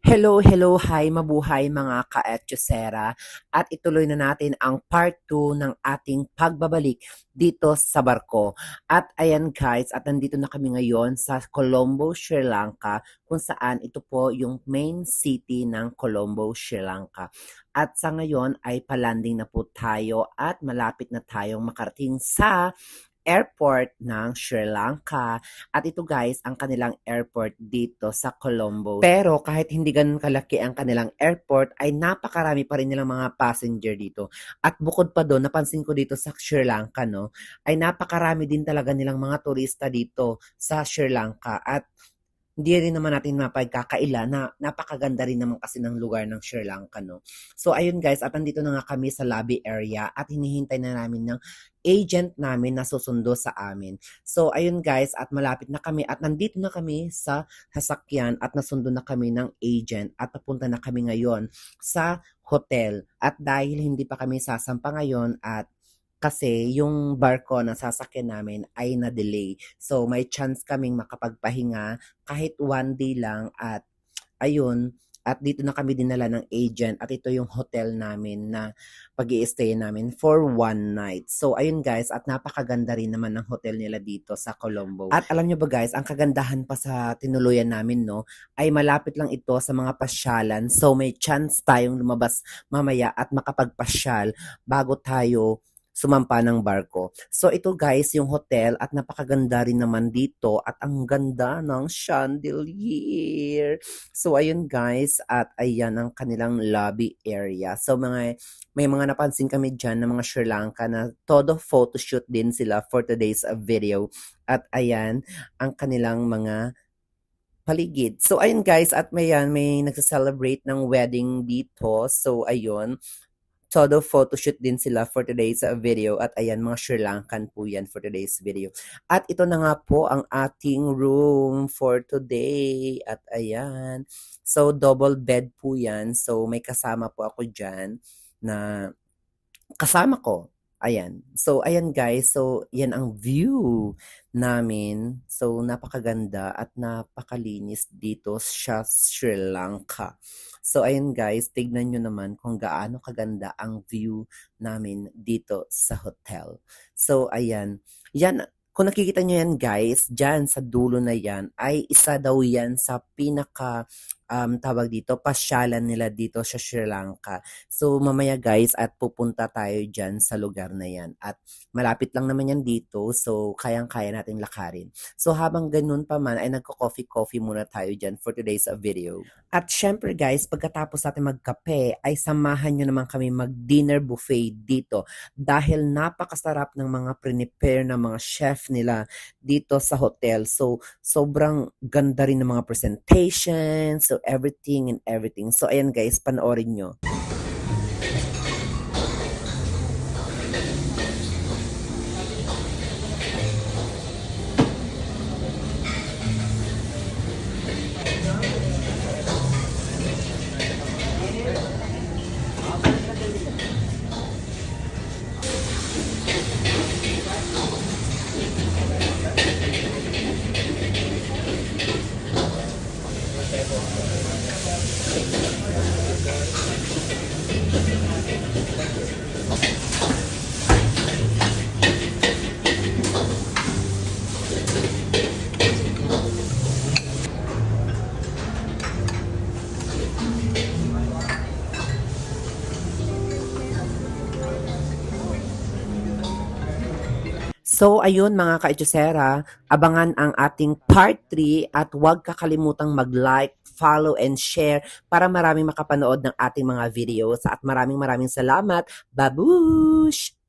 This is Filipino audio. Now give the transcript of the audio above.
Hello, hello, hi, mabuhay mga ka-etyosera. At ituloy na natin ang part 2 ng ating pagbabalik dito sa barko. At ayan guys, at nandito na kami ngayon sa Colombo, Sri Lanka, kung saan ito po yung main city ng Colombo, Sri Lanka. At sa ngayon ay palanding na po tayo at malapit na tayong makarating sa airport ng Sri Lanka. At ito guys, ang kanilang airport dito sa Colombo. Pero kahit hindi ganun kalaki ang kanilang airport, ay napakarami pa rin nilang mga passenger dito. At bukod pa doon, napansin ko dito sa Sri Lanka, no, ay napakarami din talaga nilang mga turista dito sa Sri Lanka. At hindi rin naman natin mapagkakaila na napakaganda rin naman kasi ng lugar ng Sri Lanka, no? So, ayun guys, at nandito na nga kami sa lobby area at hinihintay na namin ng agent namin na susundo sa amin. So, ayun guys, at malapit na kami at nandito na kami sa sasakyan at nasundo na kami ng agent at papunta na kami ngayon sa hotel. At dahil hindi pa kami sasampa ngayon at kasi yung barko na sasakyan namin ay na-delay. So, may chance kaming makapagpahinga kahit one day lang at ayun, at dito na kami dinala ng agent at ito yung hotel namin na pag-i-stay namin for one night. So, ayun guys, at napakaganda rin naman ng hotel nila dito sa Colombo. At alam nyo ba guys, ang kagandahan pa sa tinuluyan namin, no, ay malapit lang ito sa mga pasyalan. So, may chance tayong lumabas mamaya at makapagpasyal bago tayo sumampa ng barko. So ito guys, yung hotel at napakaganda rin naman dito at ang ganda ng chandelier. So ayun guys, at ayan ang kanilang lobby area. So may mga napansin kami dyan na mga Sri Lanka na todo photoshoot din sila for today's video. At ayan ang kanilang mga paligid. So ayun guys, at may nagsa-celebrate ng wedding dito. So ayun, todo photoshoot din sila for today's video at ayan mga Sri Lankan po yan for today's video. At ito na nga po ang ating room for today at ayan. So double bed po yan. So may kasama po ako dyan na kasama ko. Ayan. So, ayan guys. So, yan ang view namin. So, napakaganda at napakalinis dito sa Sri Lanka. So, ayan guys. Tignan nyo naman kung gaano kaganda ang view namin dito sa hotel. So, ayan. Yan. Kung nakikita nyo yan guys, dyan sa dulo na yan, ay isa daw yan sa pinaka tawag dito, pasyalan nila dito sa Sri Lanka. So, mamaya guys, at pupunta tayo dyan sa lugar na yan. At malapit lang naman yan dito, so kayang-kaya nating lakarin. So, habang ganun pa man, ay nagko-coffee-coffee muna tayo dyan for today's video. At syempre guys, pagkatapos natin magkape, ay samahan nyo naman kami mag-dinner buffet dito. Dahil napakasarap ng mga prepare ng mga chef nila dito sa hotel. So, sobrang ganda rin ng mga presentation, so everything and everything. So, ayan guys, panoorin nyo. So, ayun mga ka-etyosera, abangan ang ating part 3 at huwag kakalimutang mag-like, follow, and share para maraming makapanood ng ating mga videos. At maraming salamat. Babush!